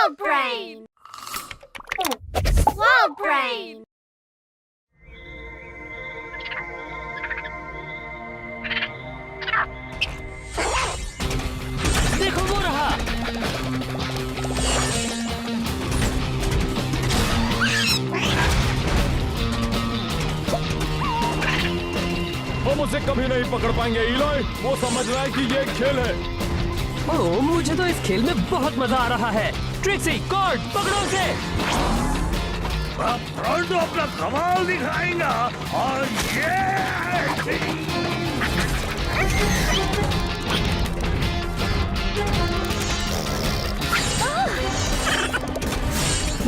Swirl Brain! Swirl Brain! देखो वो रहा। हम उसे कभी नहीं पकड़ पाएंगे इलोय। वो समझ रहा है कि ये एक खेल है। ओह, मुझे तो इस खेल में बहुत मजा आ रहा है। ट्रिक्सी, कॉर्ड, पकड़ो उसे। अब फ्रंटो अपना कमाल दिखाएगा और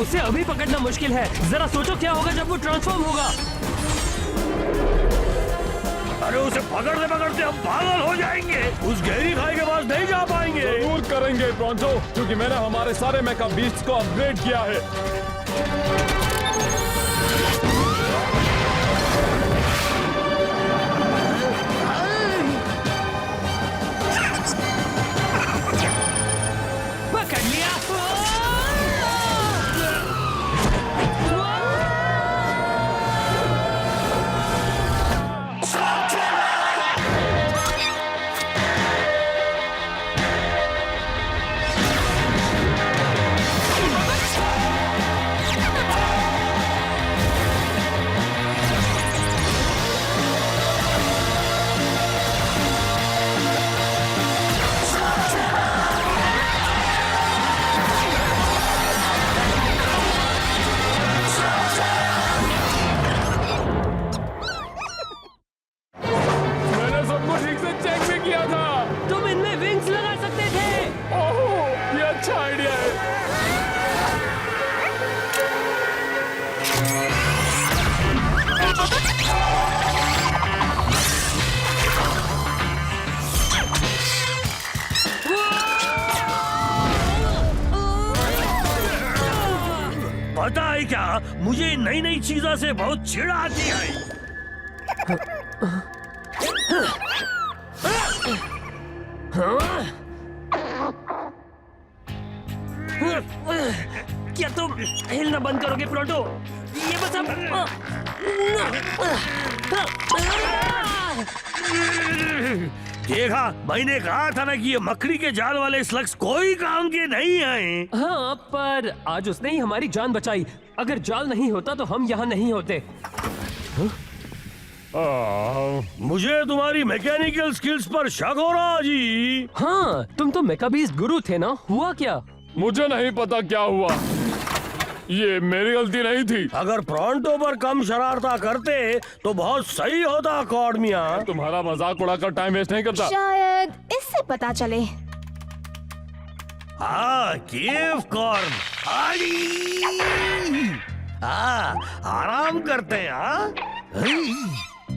उसे अभी पकड़ना मुश्किल है। जरा सोचो क्या होगा जब वो ट्रांसफॉर्म होगा। अरे उसे पकड़ते पकड़ते हम पागल हो जाएंगे। उस गहरी खाई के पास नहीं जा पाएंगे। जरूर करेंगे ब्रॉन्जो, क्योंकि मैंने हमारे सारे मेका बीस्ट्स को अपग्रेड किया है। पकड़ लिया। मैंने सबको ठीक से चेक भी किया था। तुम इनमें विंग्स लगा सकते थे। ओह, ये अच्छा आइडिया है। पता है क्या, मुझे नई नई चीजों से बहुत चिढ़ आती है। क्या तुम हिलना बंद करोगे प्रोटो? ये बस अब देखा, मैंने कहा था ना कि ये मकड़ी के जाल वाले स्लग्स कोई काम के नहीं आए। हाँ, पर आज उसने ही हमारी जान बचाई। अगर जाल नहीं होता तो हम यहाँ नहीं होते। मुझे तुम्हारी मैकेनिकल स्किल्स पर शक हो रहा जी। हाँ, तुम तो मेकाबीस्ट गुरु थे ना, हुआ क्या? मुझे नहीं पता क्या हुआ। ये मेरी गलती नहीं थी। अगर प्रॉन्टो पर कम शरारता करते तो बहुत सही होता कॉर्ड मियां। तुम्हारा मजाक उड़ाकर टाइम वेस्ट नहीं करता। शायद इससे पता चले। हाँ, केव कॉर्न। हाँ, आराम करते हैं।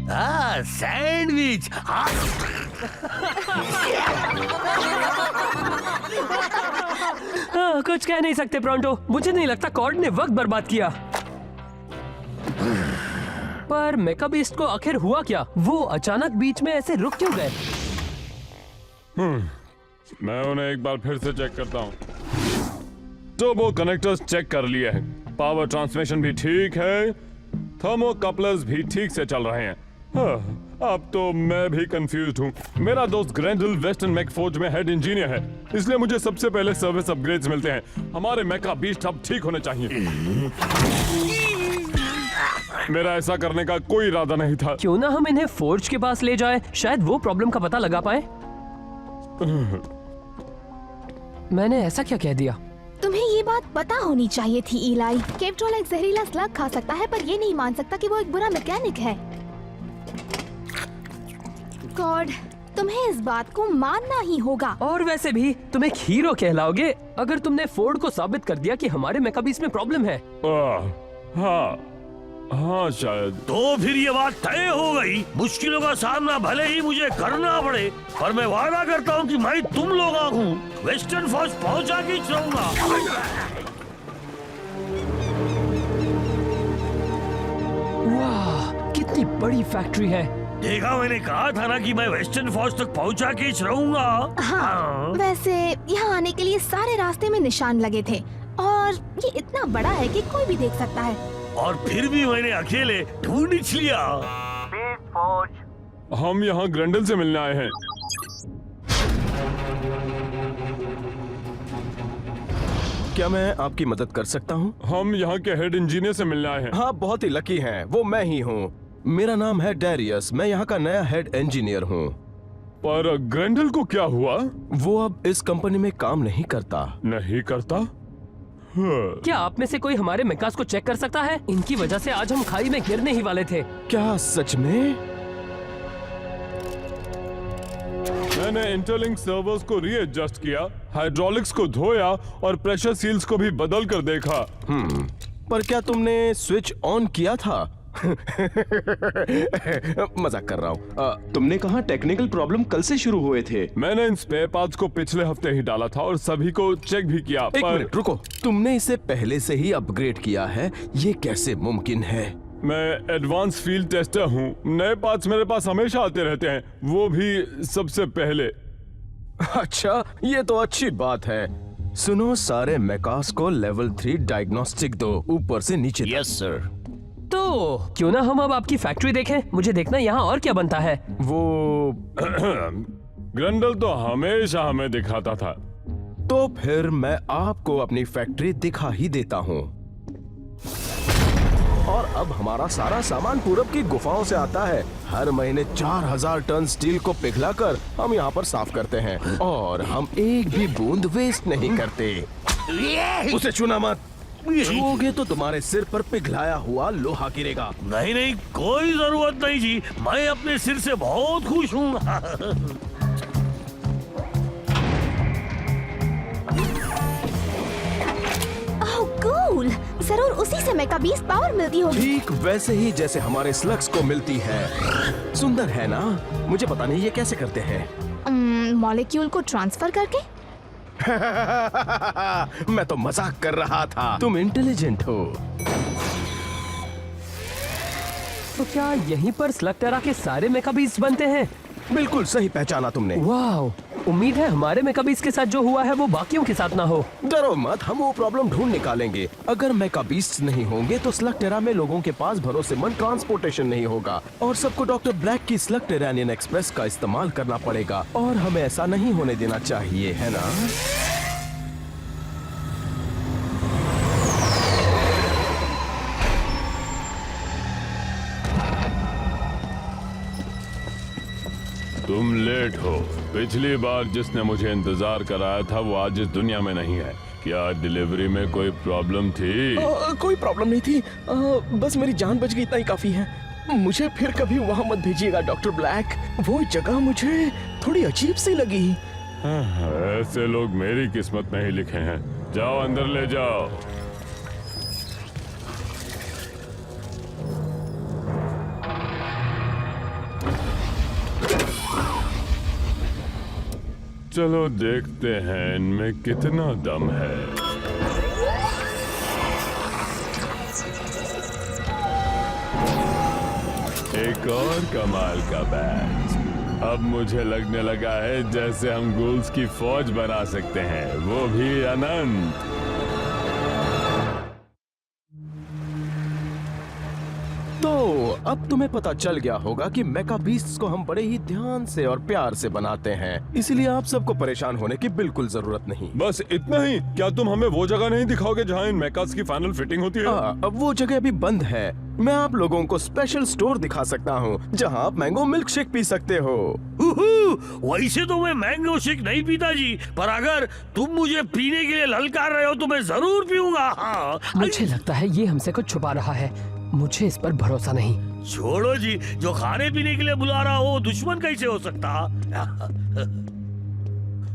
हाँ, सैंडविच। हाँ। हाँ, कुछ कह नहीं सकते प्रोंटो। मुझे नहीं लगता कॉर्ड ने वक्त बर्बाद किया। पर मेकाबीस्ट को आखिर हुआ क्या? वो अचानक बीच में ऐसे रुक क्यों गए? मैं उन्हें एक बार फिर से चेक करता हूँ। तो वो कनेक्टर्स चेक कर लिए हैं, पावर ट्रांसमिशन भी ठीक है, थर्मोकपलर्स भी ठीक से चल रहे हैं। हाँ, अब तो मैं भी कंफ्यूज हूँ। मेरा दोस्त ग्रैंडल वेस्टर्न मैकफोर्ज में हेड इंजीनियर है, इसलिए मुझे सबसे पहले सर्विस अपग्रेड्स मिलते हैं। हमारे मेका बीस्ट अब ठीक होने चाहिए। मेरा ऐसा करने का कोई इरादा नहीं था। क्यों ना हम इन्हें फोर्ज के पास ले जाएं, शायद वो प्रॉब्लम का पता लगा पाए। मैंने ऐसा क्या कह दिया? तुम्हें ये बात पता होनी चाहिए थी इलाई। केवट्रोल एक जहरीला स्लग खा सकता है, पर ये नहीं मान सकता कि वो एक बुरा मैकेनिक है। कॉर्ड, तुम्हें इस बात को मानना ही होगा। और वैसे भी तुम एक हीरो कहलाओगे अगर तुमने फोर्ड को साबित कर दिया कि हमारे मेकाबीस्ट में प्रॉब्लम है। हाँ शायद। तो फिर ये बात तय हो गई। मुश्किलों का सामना भले ही मुझे करना पड़े, पर मैं वादा करता हूँ कि मैं तुम लोगों को वेस्टर्न फौज पहुँचा के रहूंगा। वाह, कितनी बड़ी फैक्ट्री है। देखा, मैंने कहा था ना कि मैं वेस्टर्न फौज तक पहुंचा के रहूंगा। हाँ, वैसे यहाँ आने के लिए सारे रास्ते में निशान लगे थे और ये इतना बड़ा है कि कोई भी देख सकता है। और फिर भी मैंने अकेले ढूंढ लिया। हम यहाँ ग्रैंडल से मिलने आए हैं। क्या मैं आपकी मदद कर सकता हूँ? हम यहाँ के हेड इंजीनियर से मिलने आए हैं। हाँ, बहुत ही लकी हैं, वो मैं ही हूँ। मेरा नाम है डैरियस, मैं यहाँ का नया हेड इंजीनियर हूँ। पर ग्रैंडल को क्या हुआ? वो अब इस कंपनी में काम नहीं करता। नहीं करता? क्या आप में से कोई हमारे मेकास को चेक कर सकता है? इनकी वजह से आज हम खाई में गिरने ही वाले थे। क्या सच में? मैंने इंटरलिंक सर्वर्स को रीएडजस्ट किया, हाइड्रोलिक्स को धोया और प्रेशर सील्स को भी बदल कर देखा। पर क्या तुमने स्विच ऑन किया था? मजाक कर रहा हूँ। तुमने कहा टेक्निकल प्रॉब्लम कल से शुरू हुए थे। मैंने इन स्पेयर पार्ट्स को पिछले हफ्ते ही डाला था और सभी को चेक भी किया। एक मिनट रुको, तुमने इसे पहले से ही अपग्रेड किया है, ये कैसे मुमकिन है? मैं एडवांस फील्ड टेस्टर हूँ, नए पार्ट्स मेरे पास हमेशा आते रहते हैं, वो भी सबसे पहले। अच्छा, ये तो अच्छी बात है। सुनो, सारे मेकास को लेवल 3 डायग्नोस्टिक दो, ऊपर से नीचे तक। Yes sir. तो क्यों ना हम अब आपकी फैक्ट्री देखें? मुझे देखना यहाँ और क्या बनता है। वो ग्रैंडल तो हमेशा हमें दिखाता था। तो फिर मैं आपको अपनी फैक्ट्री दिखा ही देता हूँ। और अब हमारा सारा सामान पूरब की गुफाओं से आता है। हर महीने 4000 टन स्टील को पिघलाकर हम यहाँ पर साफ करते हैं और हम एक भी बूंद वेस्ट नहीं करते। उसे छूना मत, छूओगे तो तुम्हारे सिर पर पिघलाया हुआ लोहा गिरेगा। नहीं नहीं, कोई जरूरत नहीं जी, मैं अपने सिर से बहुत खुश हूँ। ओह कूल, जरूर उसी से मेका 20 पावर मिलती होगी। ठीक वैसे ही जैसे हमारे स्लग्स को मिलती है। सुंदर है ना? मुझे पता नहीं ये कैसे करते हैं। मॉलिक्यूल को ट्रांसफर करके? मैं तो मजाक कर रहा था, तुम इंटेलिजेंट हो। तो क्या यहीं पर स्लगटेरा के सारे मेकाबीस्ट बनते हैं? बिल्कुल सही पहचाना तुमने। वाह, उम्मीद है हमारे मेकाबीस्ट के साथ जो हुआ है वो बाकियों के साथ ना हो। डरो मत, हम वो प्रॉब्लम ढूंढ निकालेंगे। अगर मेकाबीस्ट नहीं होंगे तो स्लगटेरा में लोगों के पास भरोसेमंद ट्रांसपोर्टेशन नहीं होगा और सबको डॉक्टर ब्लैक की स्लगटेरानियन एक्सप्रेस का इस्तेमाल करना पड़ेगा और हमें ऐसा नहीं होने देना चाहिए, है ना? तुम लेट हो। पिछली बार जिसने मुझे इंतजार कराया था वो आज इस दुनिया में नहीं है। क्या डिलीवरी में कोई प्रॉब्लम थी? कोई प्रॉब्लम नहीं थी, बस मेरी जान बच गई, इतना ही काफी है। मुझे फिर कभी वहाँ मत भेजिएगा डॉक्टर ब्लैक, वो जगह मुझे थोड़ी अजीब सी लगी। ऐसे लोग मेरी किस्मत में ही लिखे हैं। जाओ अंदर ले जाओ। चलो देखते हैं इनमें कितना दम है। एक और कमाल का बैच। अब मुझे लगने लगा है जैसे हम गूल्स की फौज बना सकते हैं, वो भी अनंत। तो अब तुम्हें पता चल गया होगा कि मेकाबीस्ट्स को हम बड़े ही ध्यान से और प्यार से बनाते हैं, इसलिए आप सबको परेशान होने की बिल्कुल जरूरत नहीं। बस इतना ही? क्या तुम हमें वो जगह नहीं दिखाओगे जहाँ इन मेकास की फाइनल फिटिंग होती है? अब वो जगह अभी बंद है। मैं आप लोगों को स्पेशल स्टोर दिखा सकता हूँ जहाँ आप मैंगो मिल्क शेक पी सकते हो। वैसे तो मैं मैंगो शेक नहीं पीता जी, पर अगर तुम मुझे पीने के लिए ललकार रहे हो तो मैं जरूर पीऊंगा। हाँ। मुझे लगता है ये हमसे कुछ छुपा रहा है, मुझे इस पर भरोसा नहीं। छोड़ो जी, जो खाने पीने के लिए बुला रहा हो दुश्मन कैसे हो सकता?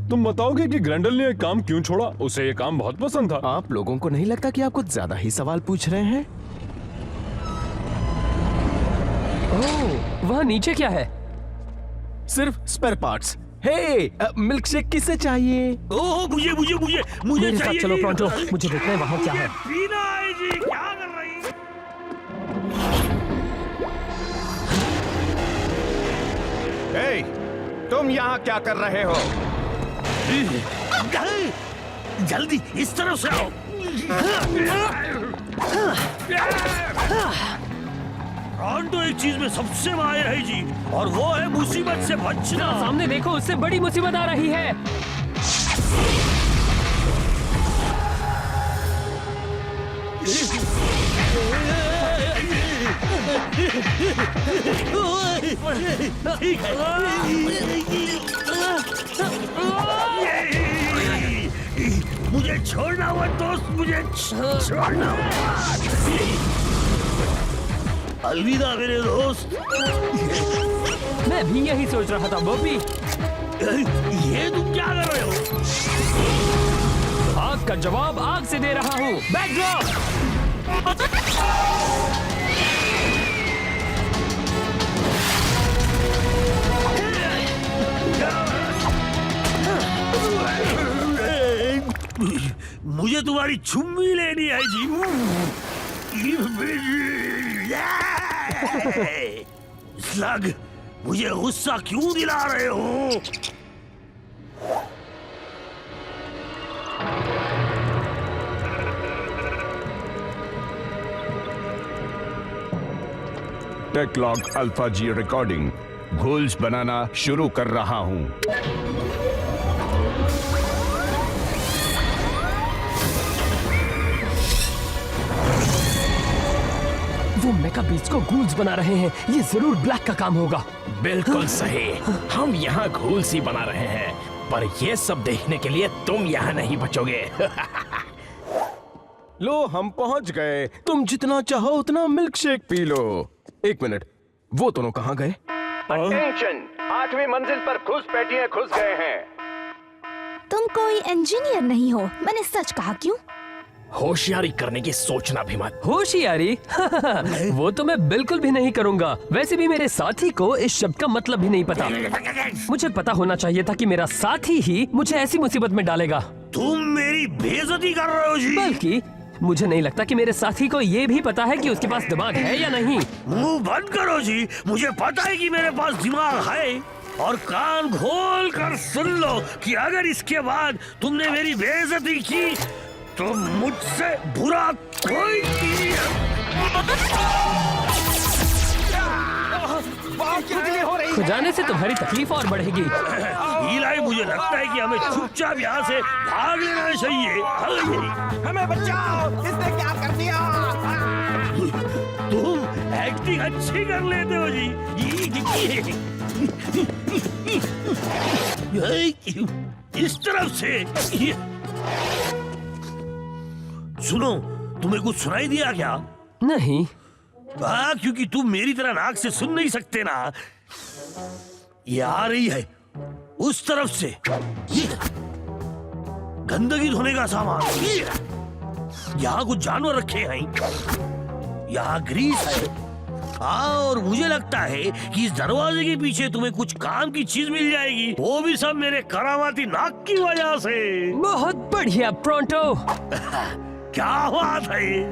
तुम बताओगे कि ग्रैंडल ने ये काम क्यों छोड़ा? उसे ये काम बहुत पसंद था। आप लोगों को नहीं लगता कि आप कुछ ज्यादा ही सवाल पूछ रहे हैं? ओह, वहाँ नीचे क्या है? सिर्फ स्पेयर पार्ट्स। हे, मिल्क शेक किसे चाहिए? ओह, मुझे मुझे मुझे मुझे मेरे साथ चाहिए। चलो प्रोंटो, मुझे देखना है वहाँ क्या है। पीना है जी, क्या कर रही है? हे, तुम यहाँ क्या कर रहे हो? जल्दी इस तरफ से आओ। तो एक चीज में सबसे माहिर है जी, और वो है मुसीबत से बचना। सामने देखो, उससे बड़ी मुसीबत आ रही है। मुझे छोड़ना हुआ दोस्त, मुझे छोड़ना हुआ। अलविदा मेरे दोस्त। मैं भी यही सोच रहा था बॉबी। ये तुम क्या कर रहे हो? आग का जवाब आग से दे रहा हूँ। बैकड्रॉप। मुझे तुम्हारी चुम्मी लेनी है जी। स्लग, मुझे गुस्सा क्यों दिला रहे हो? टेकलॉग अल्फा जी रिकॉर्डिंग। घोल्स बनाना शुरू कर रहा हूं। वो मेका बीच को गूल्स बना रहे हैं। ये जरूर ब्लैक का काम होगा। बिल्कुल सही। हम यहाँ घोल्स ही बना रहे हैं, पर ये सब देखने के लिए तुम यहाँ नहीं बचोगे। लो, हम पहुंच गए। तुम जितना चाहो उतना मिल्क शेक पी लो। एक मिनट, वो दोनों कहाँ गए? अटेंशन, 8वीं मंजिल पर घुसपैठिए घुस गए हैं। तुम कोई इंजीनियर नहीं हो, मैंने सच कहा। क्यों? होशियारी करने की सोचना भी मत। होशियारी? वो तो मैं बिल्कुल भी नहीं करूंगा। वैसे भी मेरे साथी को इस शब्द का मतलब भी नहीं पता। मुझे पता होना चाहिए था कि मेरा साथी ही मुझे ऐसी मुसीबत में डालेगा। तुम मेरी बेइज्जती कर रहे हो जी। बल्कि मुझे नहीं लगता कि मेरे साथी को ये भी पता है कि उसके पास दिमाग है या नहीं। मुंह बंद करो जी। मुझे पता है कि मेरे पास दिमाग है, और कान खोल कर सुन लो कि अगर इसके बाद तुमने मेरी बेइज्जती की तो मुझसे बुरा कोई नहीं है। खुजाने से तुम्हारी तकलीफ और बढ़ेगी। इलाई, मुझे लगता है कि हमें चुपचाप यहाँ से भाग लेना चाहिए। हमें बचाओ, इसने क्या कर दिया? तुम एक्टिंग अच्छी कर लेते हो जी। इस तरफ से। सुनो, तुम्हें कुछ सुनाई दिया क्या? नहीं। क्योंकि तुम मेरी तरह नाक से सुन नहीं सकते ना। ये आ रही है उस तरफ से। गंदगी धोने का सामान। यहाँ कुछ जानवर रखे हैं। यहाँ ग्रीस है। और मुझे लगता है कि इस दरवाजे के पीछे तुम्हें कुछ काम की चीज मिल जाएगी। वो भी सब मेरे करामाती नाक की वजह से। बहुत बढ़िया प्रोंटो। क्या बात है ये?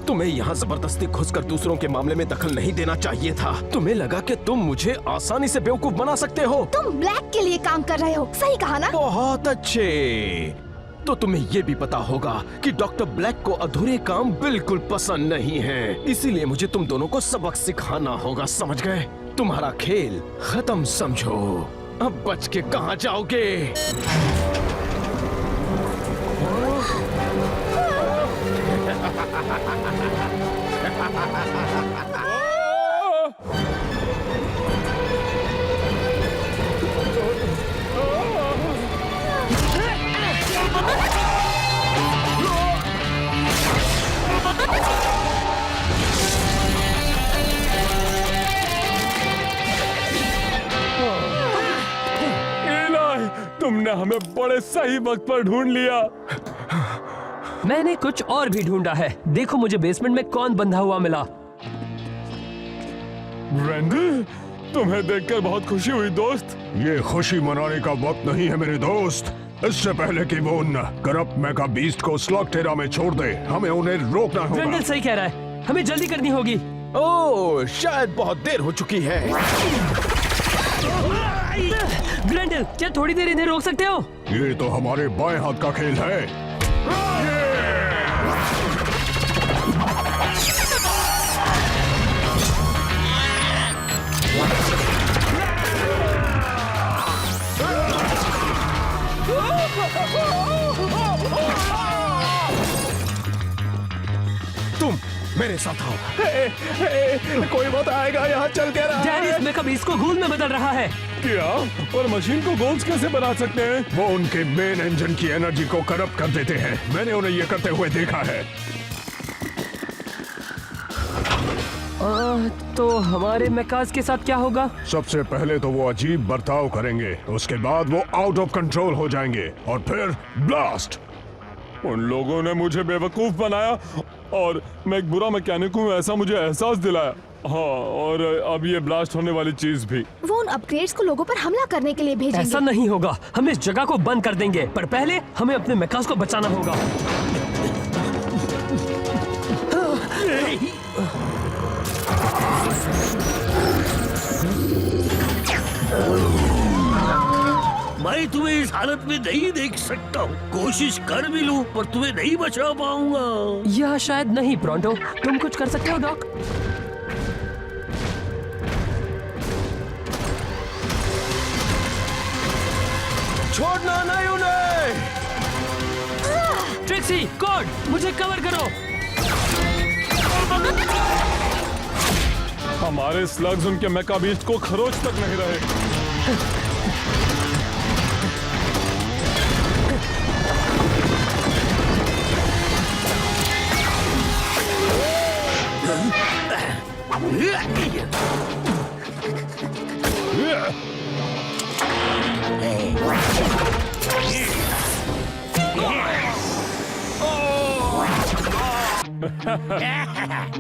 तुम्हें यहाँ जबरदस्ती घुसकर दूसरों के मामले में दखल नहीं देना चाहिए था। तुम्हें लगा कि तुम मुझे आसानी से बेवकूफ बना सकते हो। तुम ब्लैक के लिए काम कर रहे हो, सही कहा ना? बहुत अच्छे। तो तुम्हें ये भी पता होगा कि डॉक्टर ब्लैक को अधूरे काम बिल्कुल पसंद नहीं है। इसीलिए मुझे तुम दोनों को सबक सिखाना होगा, समझ गए? तुम्हारा खेल खत्म समझो। अब बच के कहाँ जाओगे? तुमने हमें बड़े सही वक्त पर ढूंढ लिया। मैंने कुछ और भी ढूंढा है। देखो मुझे बेसमेंट में कौन बंधा हुआ मिला। रैंडल, तुम्हें देखकर बहुत खुशी हुई दोस्त। ये खुशी मनाने का वक्त नहीं है मेरे दोस्त। इससे पहले कि वो उन करप्ट मेगा बीस्ट को स्लॉगटेरा में छोड़ दे, हमें उन्हें रोकना होगा। रैंडल सही कह रहा है, हमें जल्दी करनी होगी। ओह, शायद बहुत देर हो चुकी है। ग्रेंडल, क्या थोड़ी देर इन्हें रोक सकते हो? ये तो हमारे बाएं हाथ का खेल है। तुम मेरे साथ आओ। कोई मत आएगा, यहाँ चलते रहा। डैनिस मेका बीस्ट को घूल में बदल रहा है। क्या? और मशीन को गोल्स कैसे बना सकते हैं? वो उनके मेन इंजन की एनर्जी को करप्ट कर देते हैं। मैंने उन्हें ये करते हुए देखा है। तो हमारे मेकास के साथ क्या होगा? सबसे पहले तो वो अजीब बर्ताव करेंगे, उसके बाद वो आउट ऑफ कंट्रोल हो जाएंगे और फिर ब्लास्ट। उन लोगों ने मुझे बेवकूफ बनाया और मैं एक बुरा मैकेनिक हूँ, ऐसा मुझे एहसास दिलाया। हाँ, और अब ये ब्लास्ट होने वाली चीज भी। वो उन अपग्रेड्स को लोगों पर हमला करने के लिए भेजेंगे। ऐसा नहीं होगा, हम इस जगह को बंद कर देंगे, पर पहले हमें अपने मेकास को बचाना होगा। मैं तुम्हें इस हालत में नहीं देख सकता हूँ। कोशिश कर भी लूं पर तुम्हें नहीं बचा पाऊंगा। यह शायद नहीं प्रोंटो, तुम कुछ कर सकते हो डॉक? छोड़ना नहीं उन्हें। ट्रिक्सी, कॉड, मुझे कवर करो। हमारे स्लग्स उनके मेका बीस्ट को खरोच तक नहीं रहे।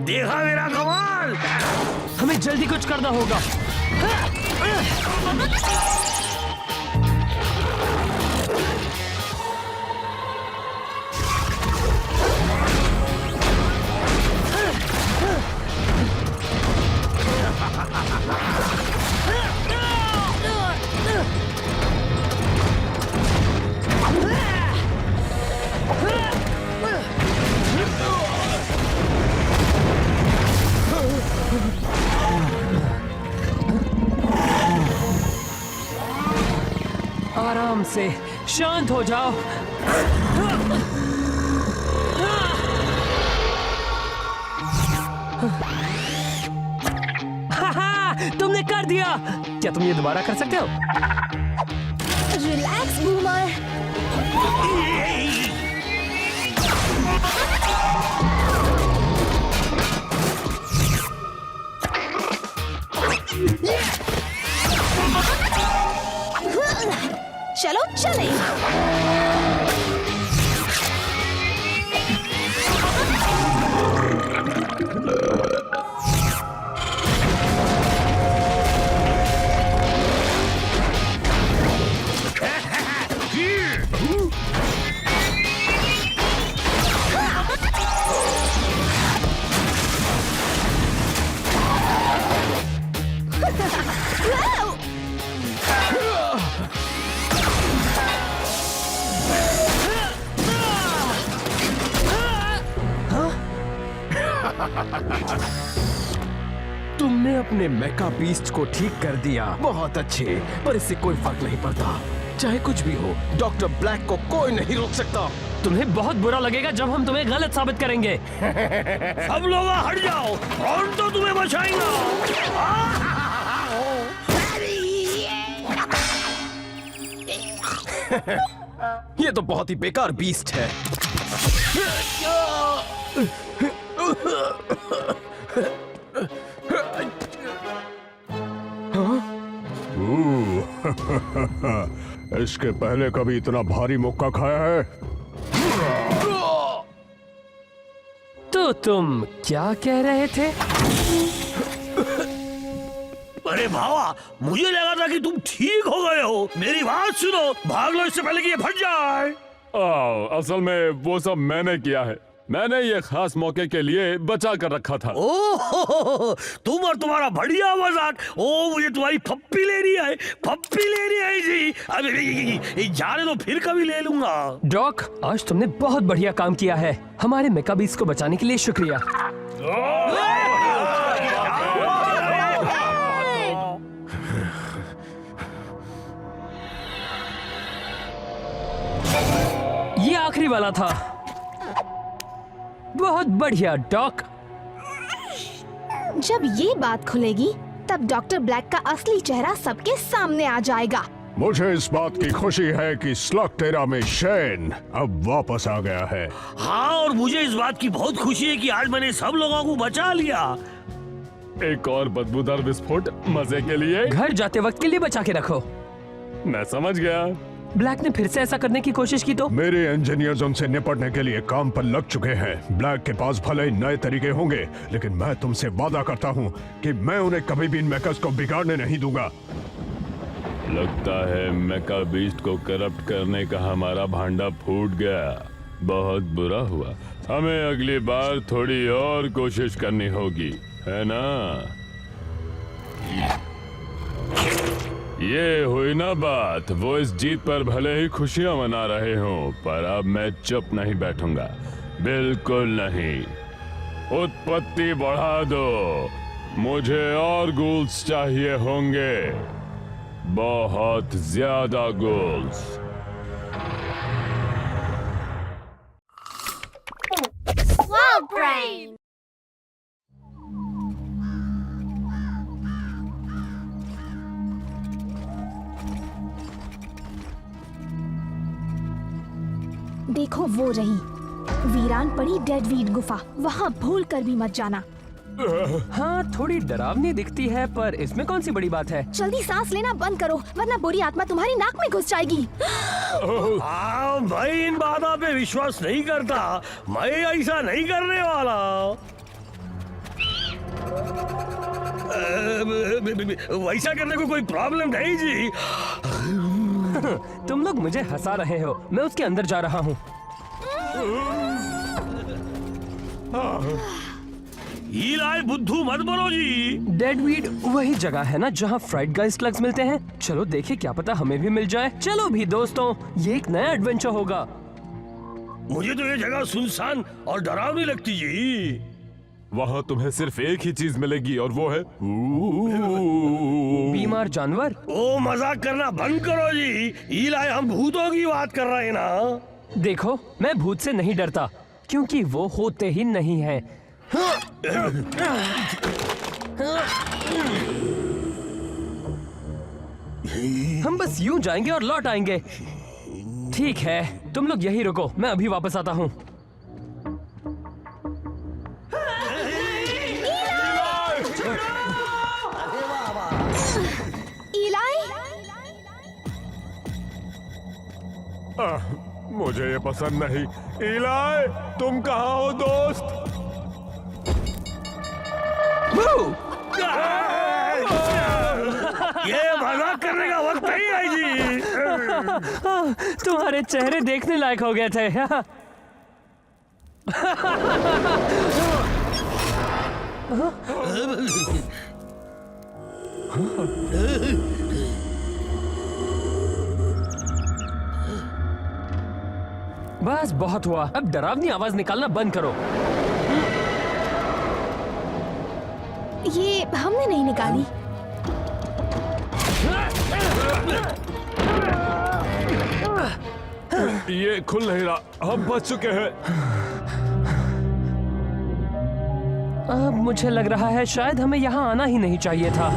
देखा मेरा कमाल। हमें जल्दी कुछ करना होगा। आराम से, शांत हो जाओ। तुमने कर दिया। क्या तुम ये दोबारा कर सकते हो? Relax boomer. चलो चले। तुमने अपने मेका बीस्ट को ठीक कर दिया, बहुत अच्छे, पर इससे कोई फर्क नहीं पड़ता। चाहे कुछ भी हो, डॉक्टर ब्लैक को कोई नहीं रोक सकता। तुम्हें बहुत बुरा लगेगा जब हम तुम्हें गलत साबित करेंगे। सब लोग हट जाओ, कौन तो तुम्हें बचाएगा? ये तो बहुत ही बेकार बीस्ट है। इसके पहले कभी इतना भारी मुक्का खाया है? तो तुम क्या कह रहे थे? अरे भावा, मुझे लगा था कि तुम ठीक हो गए हो। मेरी बात सुनो, भाग लो इससे पहले कि ये फट जाए। असल में वो सब मैंने किया है। मैंने ये खास मौके के लिए बचा कर रखा था। ओह, तुम और तुम्हारा बढ़िया मजाक। ओ, मुझे तुम्हारी पप्पी लेनी है, पप्पी लेनी है जी। अबे जाने दो, फिर कभी ले लूंगा। डॉक, आज तुमने बहुत बढ़िया काम किया है। हमारे मेकाबीस को बचाने के लिए शुक्रिया। ये आखिरी वाला था। बहुत बढ़िया डॉक। जब ये बात खुलेगी तब डॉक्टर ब्लैक का असली चेहरा सबके सामने आ जाएगा। मुझे इस बात की खुशी है कि स्लगटेरा में शेन अब वापस आ गया है। हाँ, और मुझे इस बात की बहुत खुशी है कि आज मैंने सब लोगों को बचा लिया। एक और बदबूदार विस्फोट मजे के लिए। घर जाते वक्त के लिए बचा के रखो। मैं समझ गया। ब्लैक ने फिर से ऐसा करने की कोशिश की तो? मेरे इंजीनियर्स उनसे निपटने के लिए काम पर लग चुके हैं। ब्लैक के पास भले ही नए तरीके होंगे, लेकिन मैं तुमसे वादा करता हूँ कि मैं उन्हें कभी भी इन मेकर्स को बिगाड़ने नहीं दूंगा। लगता है मेका बीस्ट को करप्ट करने का हमारा भांडा फूट गया। बहुत बुरा हुआ। हमें अगली बार थोड़ी और कोशिश करनी होगी, है ना? ये हुई ना बात। वो इस जीत पर भले ही खुशियां मना रहे हों, पर अब मैं चुप नहीं बैठूंगा, बिल्कुल नहीं। उत्पत्ति बढ़ा दो। मुझे और गोल्स चाहिए होंगे, बहुत ज्यादा गोल्स। देखो वो रही वीरान पड़ी डेडवीड गुफा। वहाँ भूल कर भी मत जाना। हाँ, थोड़ी डरावनी दिखती है, पर इसमें कौन सी बड़ी बात है? जल्दी सांस लेना बंद करो, वरना बुरी आत्मा तुम्हारी नाक में घुस जाएगी। हाँ, मैं इन बातों पे विश्वास नहीं करता। मैं ऐसा नहीं करने वाला। वैसा करने को कोई प्रॉब्लम नहीं जी। तुम लोग मुझे हंसा रहे हो। मैं उसके अंदर जा रहा हूँ। ईलाई बुद्धू मत बनो जी। डेडवीड वही जगह है ना जहाँ फ्राइड गाइस स्लग्स मिलते हैं। चलो देखे, क्या पता हमें भी मिल जाए। चलो भी दोस्तों, ये एक नया एडवेंचर होगा। मुझे तो ये जगह सुनसान और डरावनी लगती जी। वहाँ तुम्हें सिर्फ एक ही चीज मिलेगी, और वो है बीमार जानवर। ओ, मजाक करना बंद करो जी। ईलाई, हम भूतों की बात कर रहे हैं ना। देखो, मैं भूत से नहीं डरता, क्योंकि वो होते ही नहीं है। हम बस यूं जाएंगे और लौट आएंगे। ठीक है, तुम लोग यही रुको, मैं अभी वापस आता हूँ। मुझे ये पसंद नहीं। ईलाई, तुम कहाँ हो दोस्त? ये मजाक करने का वक्त नहीं है जी। तुम्हारे चेहरे देखने लायक हो गए थे। बस बहुत हुआ, अब डरावनी आवाज निकालना बंद करो। ये हमने नहीं निकाली। ये खुल नहीं रहा, हम बच चुके हैं। अब मुझे लग रहा है शायद हमें यहाँ आना ही नहीं चाहिए था।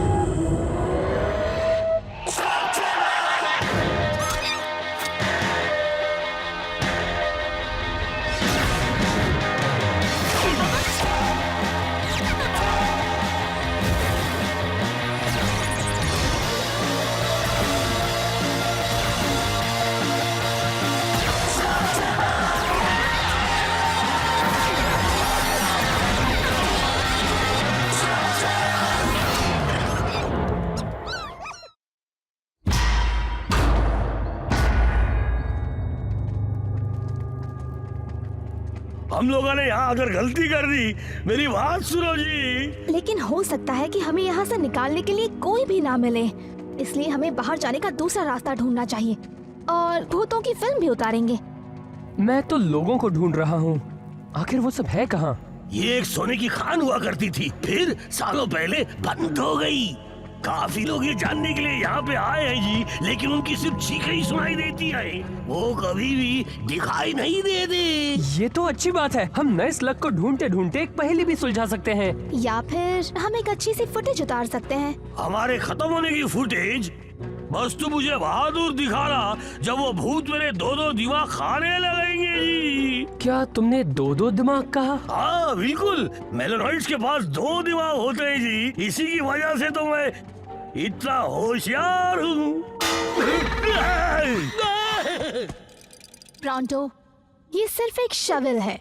हम लोगों ने यहाँ आकर गलती कर दी। मेरी बात सुनो जी। लेकिन हो सकता है कि हमें यहाँ से निकालने के लिए कोई भी ना मिले, इसलिए हमें बाहर जाने का दूसरा रास्ता ढूंढना चाहिए और भूतों की फिल्म भी उतारेंगे। मैं तो लोगों को ढूंढ रहा हूँ, आखिर वो सब है कहाँ? ये एक सोने की खान हुआ करती थी, फिर सालों पहले बंद हो गई। काफी लोग ये जानने के लिए यहाँ पे आए हैं जी, लेकिन उनकी सिर्फ चीखें ही सुनाई देती है, वो कभी भी दिखाई नहीं देते। ये तो अच्छी बात है, हम नए स्लग को ढूंढते ढूंढते एक पहेली भी सुलझा सकते हैं। या फिर हम एक अच्छी सी फुटेज उतार सकते हैं। हमारे खत्म होने की फुटेज? बस तू मुझे बहादुर दिखाना जब वो भूत मेरे दो दिमाग खाने लगेंगे जी। क्या तुमने दो दिमाग कहा? हाँ बिल्कुल, मेलेनॉइड्स के पास 2 दिमाग होते हैं जी, इसी की वजह से तो मैं इतना होशियार हूँ। प्रॉन्टो, ये सिर्फ एक शवल है।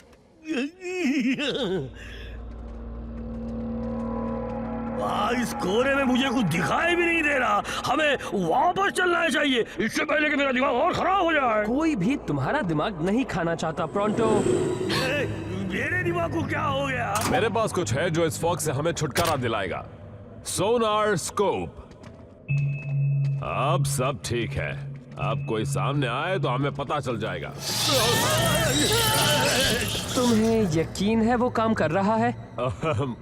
इस कोने में मुझे कुछ दिखाई भी नहीं दे रहा, हमें वापस चलना चाहिए, इससे पहले कि मेरा दिमाग और खराब हो जाए। कोई भी तुम्हारा दिमाग नहीं खाना चाहता प्रॉन्टो। मेरे दिमाग को क्या हो गया? मेरे पास कुछ है जो इस फॉग से हमें छुटकारा दिलाएगा। सोनार स्कोप। अब सब ठीक है, अब कोई सामने आए तो हमें पता चल जाएगा। तुम्हें यकीन है वो काम कर रहा है?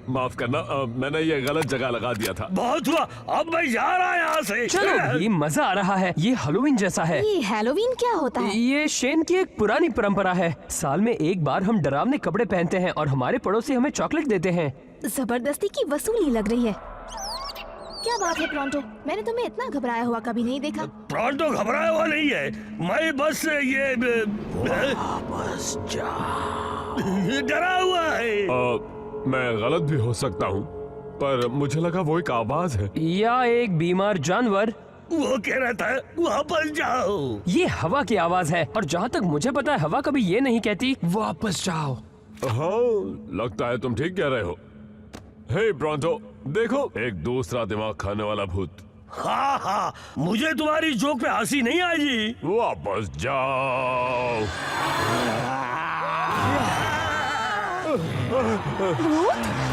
माफ करना, मैंने ये गलत जगह लगा दिया था। बहुत हुआ, अब मैं जा रहा यहाँ से। चलो, ये मजा आ रहा है, ये हैलोवीन जैसा है। ये हैलोवीन क्या होता है? ये शेन की एक पुरानी परंपरा है। साल में एक बार हम डरावने कपड़े पहनते हैं और हमारे पड़ोसी हमें चॉकलेट देते हैं। जबरदस्ती की वसूली लग रही है। क्या बात है प्रॉन्टो, मैंने तुम्हें इतना घबराया हुआ कभी नहीं देखा। प्रॉन्टो घबराया हुआ नहीं है, मैं बस ये वापस जा डरा हुआ है। मैं गलत भी हो सकता हूँ, पर मुझे लगा वो एक आवाज है। या एक बीमार जानवर। वो कह रहा था वापस जाओ। ये हवा की आवाज है, और जहाँ तक मुझे पता है हवा कभी ये नहीं कहती वापस जाओ। हाँ, लगता है तुम ठीक कह रहे हो। हे ब्रॉन्टो, देखो, एक दूसरा दिमाग खाने वाला भूत। हाँ हाँ, मुझे तुम्हारी जोक पे हंसी नहीं आएगी। वापस जाओ।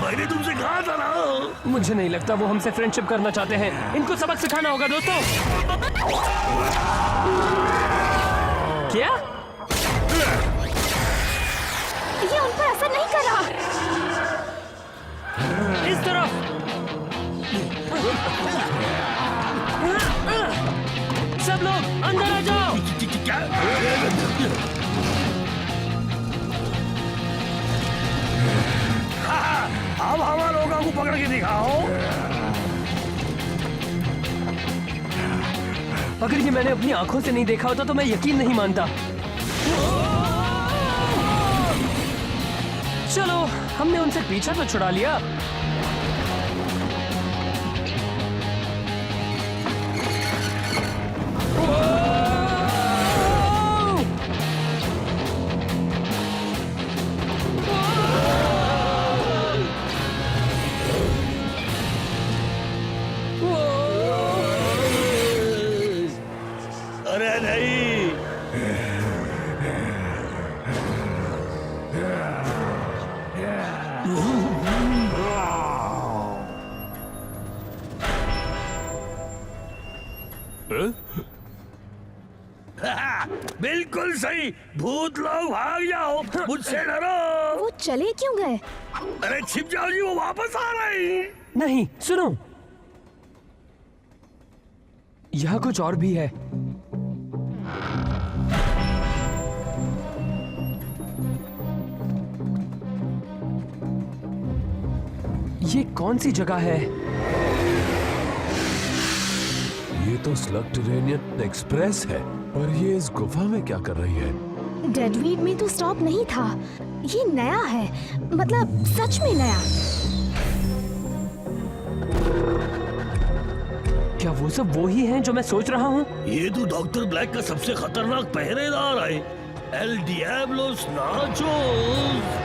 मैंने तुमसे कहा था ना। मुझे नहीं लगता वो हमसे फ्रेंडशिप करना चाहते हैं। इनको सबक सिखाना होगा दोस्तों। क्या? ये उन पर असर नहीं कर रहा। इस तरफ। सब लोग अंदर आ जाओ। क्या? अब हमारे लोगों को पकड़ के दिखाओ। अगर ये मैंने अपनी आंखों से नहीं देखा होता तो मैं यकीन नहीं मानता। चलो, हमने उनसे पीछा तो छुड़ा लिया। अरे नहीं, बिल्कुल सही। भूत लोग भाग जाओ, मुझसे डरो। वो चले क्यों गए? अरे छिप जाओ जी, वो वापस आ रहे हैं। नहीं, सुनो, यहाँ कुछ और भी है। ये कौन सी जगह है? ये तो स्लगटेरेनियन एक्सप्रेस है, पर ये इस गुफा में क्या कर रही है? डेडवीड में तो स्टॉप नहीं था। ये नया है, मतलब सच में नया। क्या वो सब वो ही हैं जो मैं सोच रहा हूँ? ये तो डॉक्टर ब्लैक का सबसे खतरनाक पहरेदार है, एल डियाब्लोस नाचोस।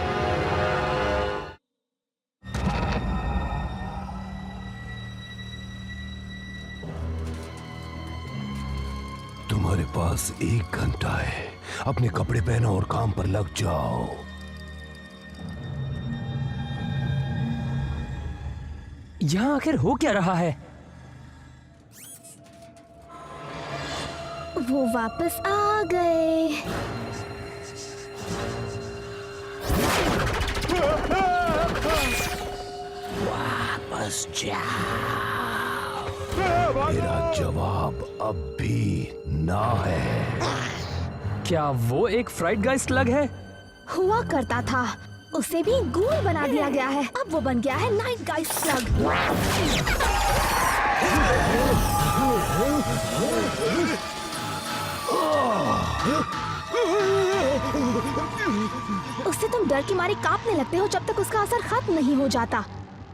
तुम्हारे पास 1 घंटा है, अपने कपड़े पहनो और काम पर लग जाओ। यहाँ आखिर हो क्या रहा है? वो वापस आ गए। बस जा। मेरा जवाब अब भी ना है। क्या वो एक फ्राइड गाय स्लग है? हुआ करता था, उसे भी गूल बना दिया गया है। अब वो बन गया है नाइट गाय स्लग। उससे तुम डर के मारे कांपने लगते हो जब तक उसका असर खत्म नहीं हो जाता।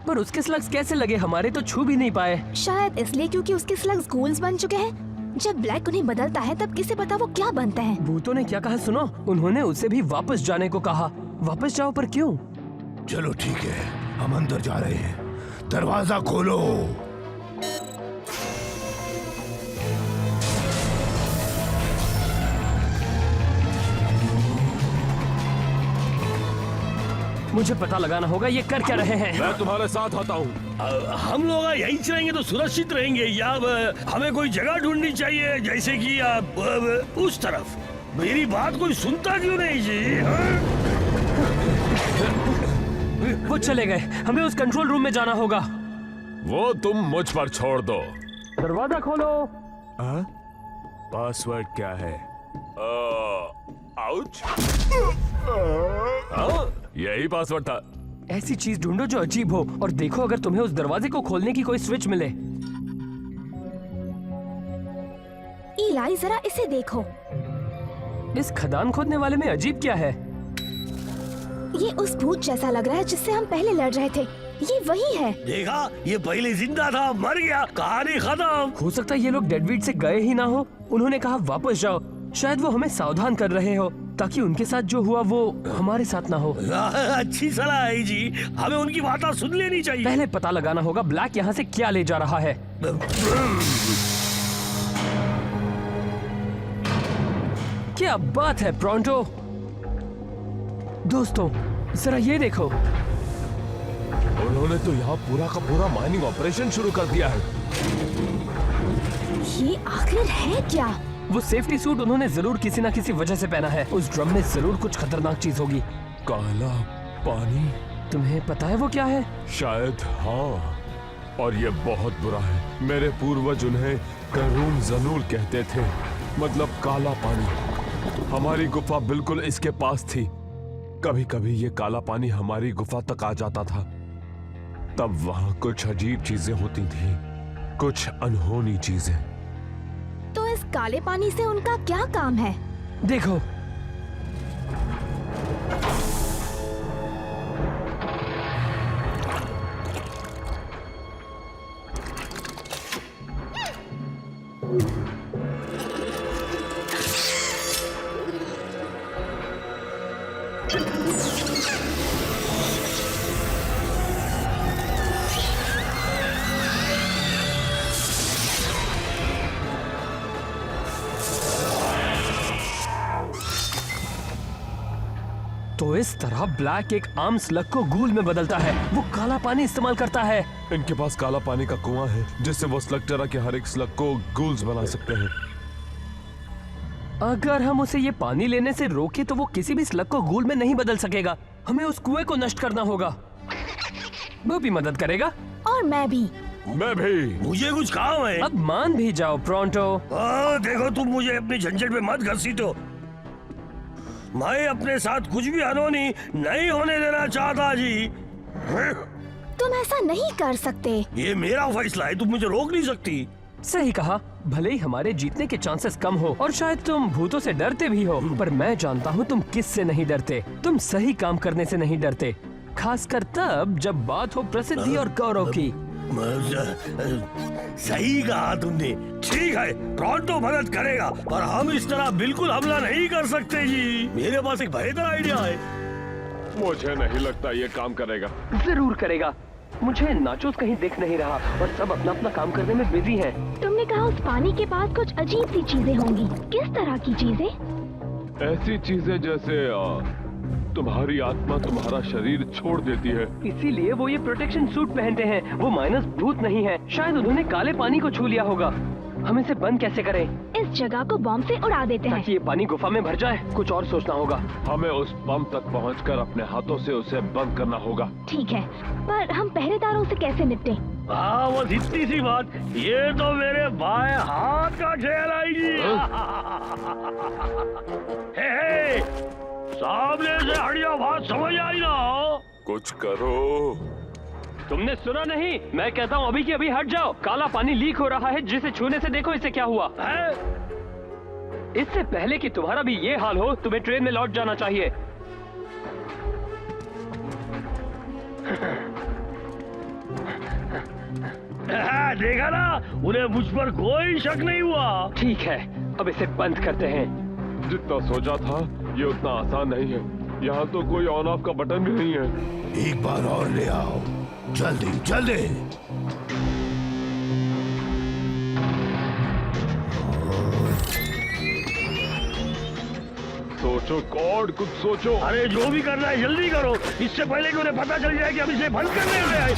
पर उसके स्लग्स कैसे लगे? हमारे तो छू भी नहीं पाए। शायद इसलिए क्योंकि उसके स्लग्स गूल्स बन चुके हैं। जब ब्लैक उन्हें बदलता है तब किसे पता वो क्या बनते हैं। भूतों ने क्या कहा सुनो? उन्होंने उसे भी वापस जाने को कहा। वापस जाओ, पर क्यों? चलो ठीक है, हम अंदर जा रहे हैं। दरवाजा खोलो। मुझे पता लगाना होगा ये कर क्या रहे हैं। मैं तुम्हारे साथ आता हूँ। हम लोग यहीं से रहेंगे तो सुरक्षित रहेंगे, या हमें कोई जगह ढूंढनी चाहिए, जैसे कि उस तरफ। मेरी बात कोई सुनता क्यों नहीं जी? वो चले गए। हमें उस कंट्रोल रूम में जाना होगा। वो तुम मुझ पर छोड़ दो। दरवाजा खोलो। पासवर्ड क्या है? आउच। यही पासवर्ड था। ऐसी चीज ढूंढो जो अजीब हो, और देखो अगर तुम्हें उस दरवाजे को खोलने की कोई स्विच मिले। इलाई, जरा इसे देखो। इस खदान खोदने वाले में अजीब क्या है? ये उस भूत जैसा लग रहा है जिससे हम पहले लड़ रहे थे। ये वही है। देखा, ये पहले जिंदा था, मर गया, कहानी खत्म। हो सकता है ये लोग डेडवीड से गए ही ना हो। उन्होंने कहा वापस जाओ। शायद वो हमें सावधान कर रहे हो ताकि उनके साथ जो हुआ वो हमारे साथ ना हो। अच्छी सलाह है जी, हमें उनकी बातें सुन लेनी चाहिए। पहले पता लगाना होगा ब्लैक यहाँ से क्या ले जा रहा है। क्या बात है प्रोंटो। दोस्तों जरा ये देखो। उन्होंने तो यहाँ पूरा का पूरा माइनिंग ऑपरेशन शुरू कर दिया है। ये आखिर है क्या? वो सेफ्टी सूट उन्होंने जरूर किसी ना किसी वजह से पहना है। उस ड्रम में जरूर कुछ खतरनाक चीज होगी। काला पानी। तुम्हें पता है वो क्या है? शायद हाँ, और ये बहुत बुरा है। मेरे पूर्वज उन्हें करूम जनूल कहते थे, मतलब काला पानी। हमारी गुफा बिल्कुल इसके पास थी। कभी कभी ये काला पानी हमारी गुफा तक आ जाता था। तब वहाँ कुछ अजीब चीजें होती थी, कुछ अनहोनी चीजें। तो इस काले पानी से उनका क्या काम है? देखो। तो इस तरह ब्लैक एक आम स्लग को गूल में बदलता है। वो काला पानी इस्तेमाल करता है। इनके पास काला पानी का कुआं है जिससे वो स्लग तरह के हर एक स्लग को गूल्स बना सकते हैं। अगर हम उसे ये पानी लेने से रोके तो वो किसी भी स्लग को गूल में नहीं बदल सकेगा। हमें उस कुएं को नष्ट करना होगा। वो भी मदद करेगा। और मैं भी। मैं भी। मुझे कुछ काम है। अब मान भी जाओ प्रोंटो। देखो, तुम मुझे अपनी झंझट में मत घसीटो। मैं अपने साथ कुछ भी अनहोनी नहीं होने देना चाहता जी। तुम ऐसा नहीं कर सकते। ये मेरा फैसला है, तुम मुझे रोक नहीं सकती। सही कहा। भले ही हमारे जीतने के चांसेस कम हो और शायद तुम भूतों से डरते भी हो, पर मैं जानता हूँ तुम किस से नहीं डरते। तुम सही काम करने से नहीं डरते, खासकर तब जब बात हो प्रसिद्धि और गौरव की। सही कहा तुमने। ठीक है, प्रोंटो मदद करेगा, पर हम इस तरह बिल्कुल हमला नहीं कर सकते जी। मेरे पास एक बेहतर आइडिया है। मुझे नहीं लगता ये काम करेगा। जरूर करेगा। मुझे नाचोस कहीं दिख नहीं रहा और सब अपना अपना काम करने में बिजी हैं। तुमने कहा उस पानी के पास कुछ अजीब सी चीजें होंगी। किस तरह की चीजें? ऐसी चीजें जैसे तुम्हारी आत्मा तुम्हारा शरीर छोड़ देती है। इसीलिए वो ये प्रोटेक्शन सूट पहनते हैं। वो माइनस भूत नहीं है। शायद उन्होंने काले पानी को छू लिया होगा। हम इसे बंद कैसे करें? इस जगह को बॉम्ब से उड़ा देते हैं। ताकि ये पानी गुफा में भर जाए। कुछ और सोचना होगा। हमें उस बम तक पहुंचकर अपने हाथों से उसे बंद करना होगा। ठीक है, पर हम पहरेदारों से कैसे निपटें? हाँ, वो इतनी सी बात, ये तो मेरे बाएं हाथ का खेल आएगी। हे, सामने से हटिया, बात समझ आई ना? कुछ करो। तुमने सुना नहीं? मैं कहता हूँ अभी की अभी हट जाओ। काला पानी लीक हो रहा है, जिसे छूने से देखो इसे क्या हुआ है। इससे पहले कि तुम्हारा भी ये हाल हो, तुम्हें ट्रेन में लौट जाना चाहिए। देखा ना, उन्हें मुझ पर कोई शक नहीं हुआ। ठीक है, अब इसे बंद करते हैं। जितना सोचा था ये उतना आसान नहीं है। यहाँ तो कोई ऑन ऑफ का बटन भी नहीं है। एक बार और ले आओ, जल्दी जल्दी। सोचो कॉड, कुछ सोचो। अरे जो भी करना है जल्दी करो, इससे पहले कि उन्हें पता चल जाए कि हम इसे बंद करने वाले हैं।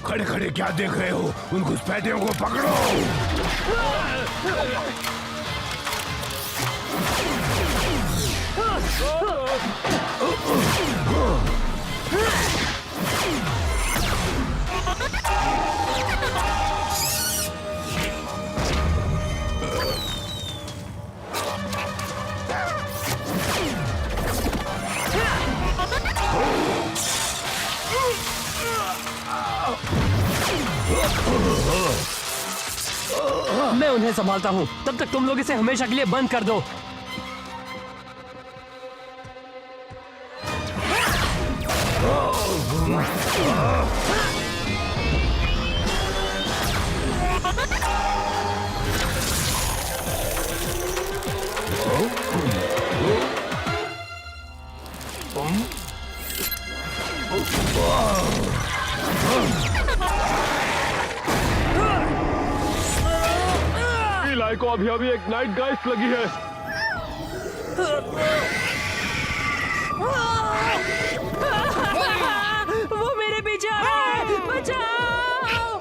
खड़े खड़े क्या देख रहे हो? उन घुसपैठियों को पकड़ो। मैं उन्हें संभालता हूँ। तब तक तुम लोग इसे हमेशा के लिए बंद कर दो। इलाई को अभी अभी एक नाइट गाइस्ट लगी है। वो मेरे पीछे आ रहा है, बचाओ!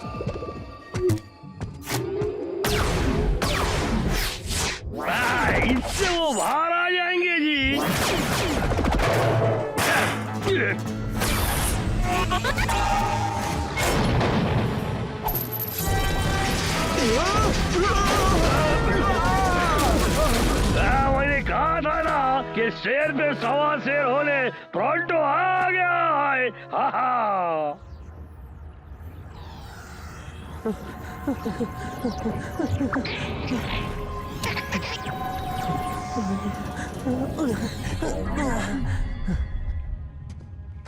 इससे वो बाहर आ जाएंगे जी। मैंने कहा था ना कि शेर पे सवा शेर होने प्रोंटो आ गया है। हा हा।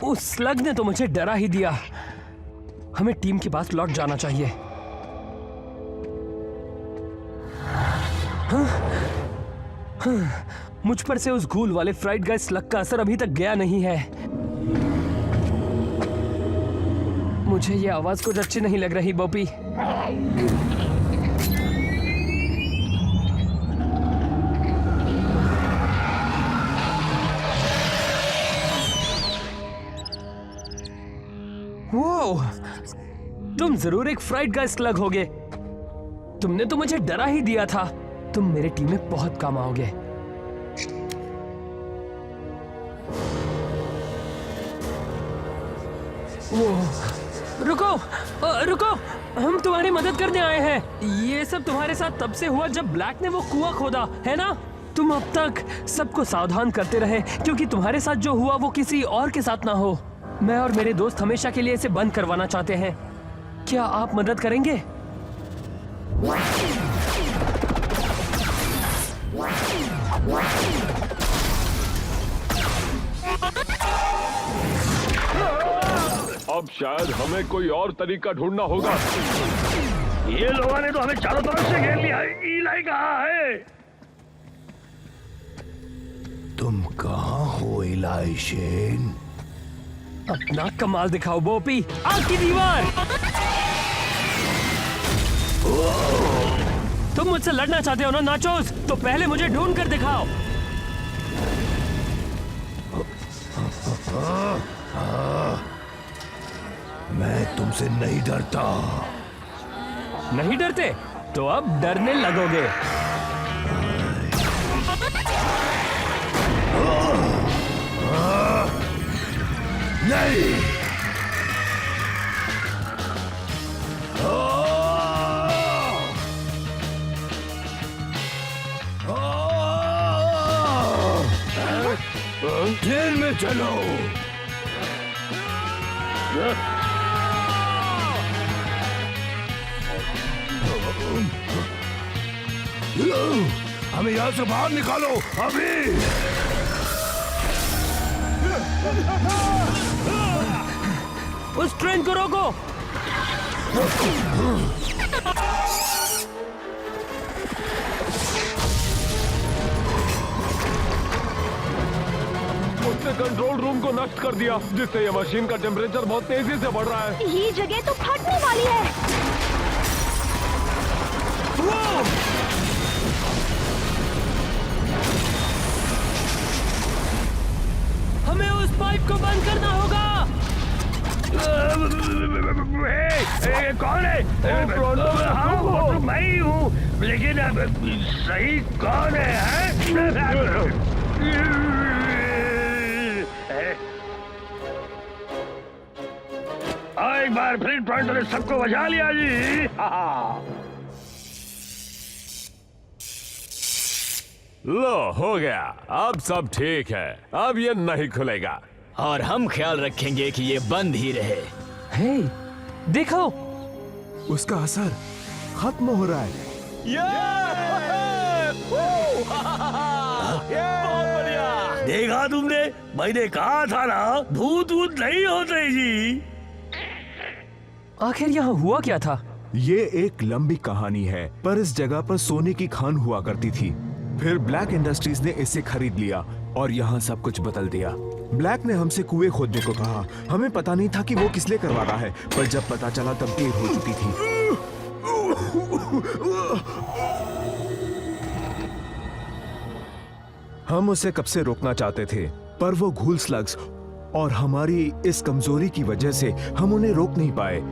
उस स्लग ने तो मुझे डरा ही दिया। हमें टीम के पास लौट जाना चाहिए। मुझ पर से उस घूल वाले फ्राइड गाइस स्लग का असर अभी तक गया नहीं है। मुझे ये आवाज कुछ अच्छी नहीं लग रही बॉपी। वो तुम जरूर एक फ्राइड गाइस स्लग होगे। तुमने तो मुझे डरा ही दिया था। तुम मेरे टीम में बहुत काम आओगे। वो रुको, रुको, हम तुम्हारी मदद करने आए हैं। ये सब तुम्हारे साथ तब से हुआ जब ब्लैक ने वो कुआं खोदा, है ना? तुम अब तक सबको सावधान करते रहे क्योंकि तुम्हारे साथ जो हुआ वो किसी और के साथ ना हो। मैं और मेरे दोस्त हमेशा के लिए इसे बंद करवाना चाहते हैं। क्या आप मदद करेंगे? अब शायद हमें कोई और तरीका ढूंढना होगा। ये लोगों ने तो हमें चारों तरफ से घेर लिया है। इलाई कहाँ है? तुम कहाँ हो इलाई शेन? अपना कमाल दिखाओ बोपी, आग की दीवार। तुम मुझसे लड़ना चाहते हो ना नाचोस? तो पहले मुझे ढूंढ कर दिखाओ। मैं तुमसे नहीं डरता। नहीं डरते? तो अब डरने लगोगे। नहीं। ट्रेन में चलो। हमें यहाँ से बाहर निकालो अभी। उस ट्रेन को रोको। उसने कंट्रोल रूम को नष्ट कर दिया, जिससे ये मशीन का टेम्परेचर बहुत तेजी से बढ़ रहा है। ये जगह तो फटने वाली है। हमें उस पाइप को बंद करना होगा। कौन है? हाँ, वो तो मैं ही हूँ, लेकिन अब सही कौन है? एक बार फिर टोरंटो ने सबको बचा लिया जी। लो हो गया, अब सब ठीक है, अब ये नहीं खुलेगा। और हम ख्याल रखेंगे कि ये बंद ही रहे। हे, देखो, उसका असर खत्म हो रहा है। देखा तुमने? मैंने कहा था ना, भूत भूत नहीं होते जी। आखिर यहाँ हुआ क्या था? ये एक लंबी कहानी है, पर इस जगह पर सोने की खान हुआ करती थी। फिर ब्लैक इंडस्ट्रीज ने इसे खरीद लिया और यहाँ सब कुछ बदल दिया। ब्लैक ने हमसे कुएं खोदने को कहा। हमें पता नहीं था कि वो किस लिए करवा रहा है, पर जब पता चला तब देर हो चुकी थी। हम उसे कब से रोकना चाहते थे, पर वो घूल स्लग्स और हमारी इस कमजोरी की वजह से हम उन्हें रोक नहीं पाए।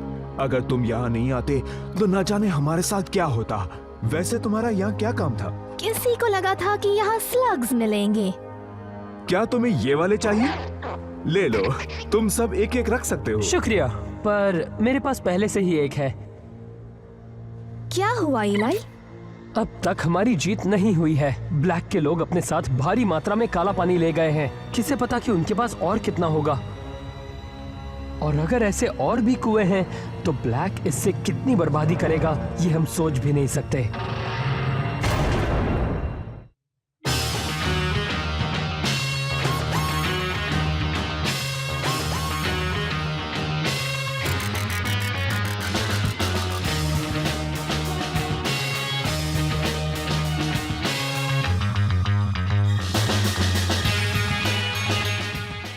अगर तुम यहाँ नहीं आते तो न जाने हमारे साथ क्या होता। वैसे तुम्हारा यहाँ क्या काम था? किसी को लगा था कि यहाँ स्लग्स मिलेंगे। क्या तुम्हें ये वाले चाहिए? ले लो, तुम सब एक एक रख सकते हो। शुक्रिया, पर मेरे पास पहले से ही एक है। क्या हुआ इलाई? अब तक हमारी जीत नहीं हुई है। ब्लैक के लोग अपने साथ भारी मात्रा में काला पानी ले गए हैं। किसे पता कि उनके पास और कितना होगा। और अगर ऐसे और भी कुएं हैं तो ब्लैक इससे कितनी बर्बादी करेगा, ये हम सोच भी नहीं सकते।